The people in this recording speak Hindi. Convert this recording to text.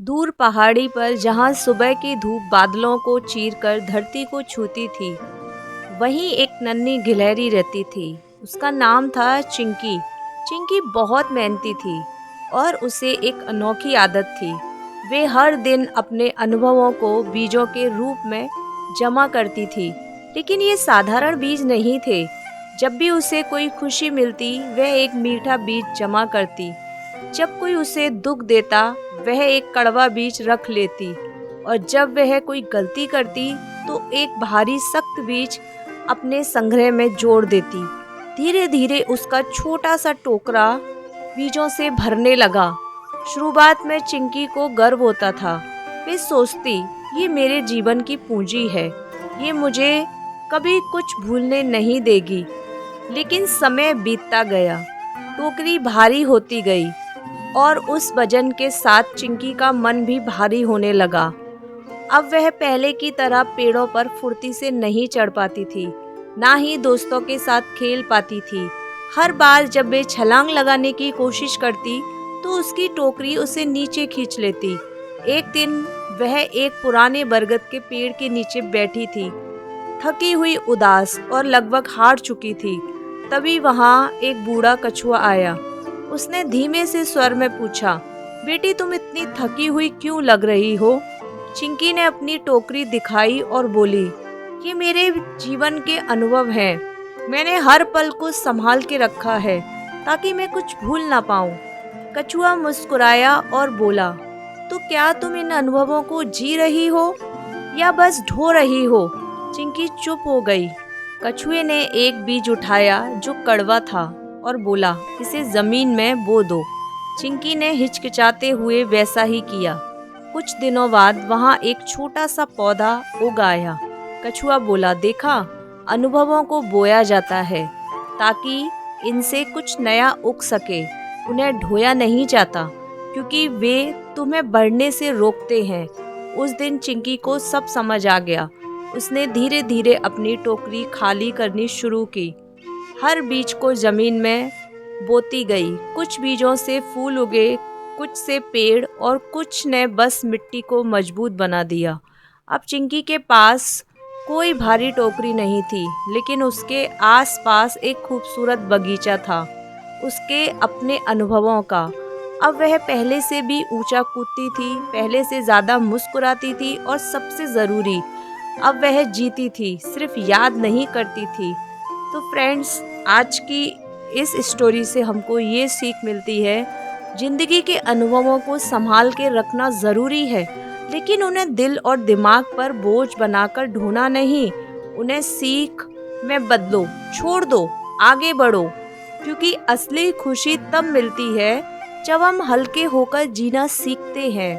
दूर पहाड़ी पर जहाँ सुबह की धूप बादलों को चीरकर धरती को छूती थी, वहीं एक नन्ही गिलहरी रहती थी। उसका नाम था चिंकी। चिंकी बहुत मेहनती थी और उसे एक अनोखी आदत थी। वे हर दिन अपने अनुभवों को बीजों के रूप में जमा करती थी। लेकिन ये साधारण बीज नहीं थे। जब भी उसे कोई खुशी मिलती, वह एक मीठा बीज जमा करती। जब कोई उसे दुख देता, वह एक कड़वा बीज रख लेती। और जब वह कोई गलती करती, तो एक भारी सख्त बीज अपने संग्रह में जोड़ देती। धीरे धीरे उसका छोटा सा टोकरा बीजों से भरने लगा। शुरुआत में चिंकी को गर्व होता था। वे सोचती, ये मेरे जीवन की पूंजी है, ये मुझे कभी कुछ भूलने नहीं देगी। लेकिन समय बीतता गया, टोकरी भारी होती गई और उस वजन के साथ चिंकी का मन भी भारी होने लगा। अब वह पहले की तरह पेड़ों पर फुर्ती से नहीं चढ़ पाती थी, ना ही दोस्तों के साथ खेल पाती थी। हर बार जब वे छलांग लगाने की कोशिश करती, तो उसकी टोकरी उसे नीचे खींच लेती। एक दिन वह एक पुराने बरगद के पेड़ के नीचे बैठी थी, थकी हुई, उदास और लगभग हार चुकी थी। तभी वहाँ एक बूढ़ा कछुआ आया। उसने धीमे से स्वर में पूछा, बेटी, तुम इतनी थकी हुई क्यों लग रही हो? चिंकी ने अपनी टोकरी दिखाई और बोली, ये मेरे जीवन के अनुभव हैं। मैंने हर पल को संभाल के रखा है ताकि मैं कुछ भूल ना पाऊं। कछुआ मुस्कुराया और बोला, तो क्या तुम इन अनुभवों को जी रही हो या बस ढो रही हो? चिंकी चुप हो गई। कछुए ने एक बीज उठाया जो कड़वा था और बोला, इसे जमीन में बो दो। चिंकी ने हिचकिचाते हुए वैसा ही किया। कुछ दिनों बाद वहाँ एक छोटा सा पौधा उग आया। कछुआ बोला, देखा, अनुभवों को बोया जाता है ताकि इनसे कुछ नया उग सके। उन्हें ढोया नहीं जाता क्योंकि वे तुम्हें बढ़ने से रोकते हैं। उस दिन चिंकी को सब समझ आ गया। उसने धीरे धीरे अपनी टोकरी खाली करनी शुरू की। हर बीज को जमीन में बोती गई। कुछ बीजों से फूल उगे, कुछ से पेड़ और कुछ ने बस मिट्टी को मजबूत बना दिया। अब चिंकी के पास कोई भारी टोकरी नहीं थी, लेकिन उसके आसपास एक खूबसूरत बगीचा था, उसके अपने अनुभवों का। अब वह पहले से भी ऊंचा कूदती थी, पहले से ज़्यादा मुस्कुराती थी और सबसे ज़रूरी, अब वह जीती थी, सिर्फ याद नहीं करती थी। तो फ्रेंड्स, आज की इस स्टोरी से हमको ये सीख मिलती है, ज़िंदगी के अनुभवों को संभाल के रखना ज़रूरी है, लेकिन उन्हें दिल और दिमाग पर बोझ बनाकर ढोना नहीं। उन्हें सीख में बदलो, छोड़ दो, आगे बढ़ो, क्योंकि असली खुशी तब मिलती है जब हम हल्के होकर जीना सीखते हैं।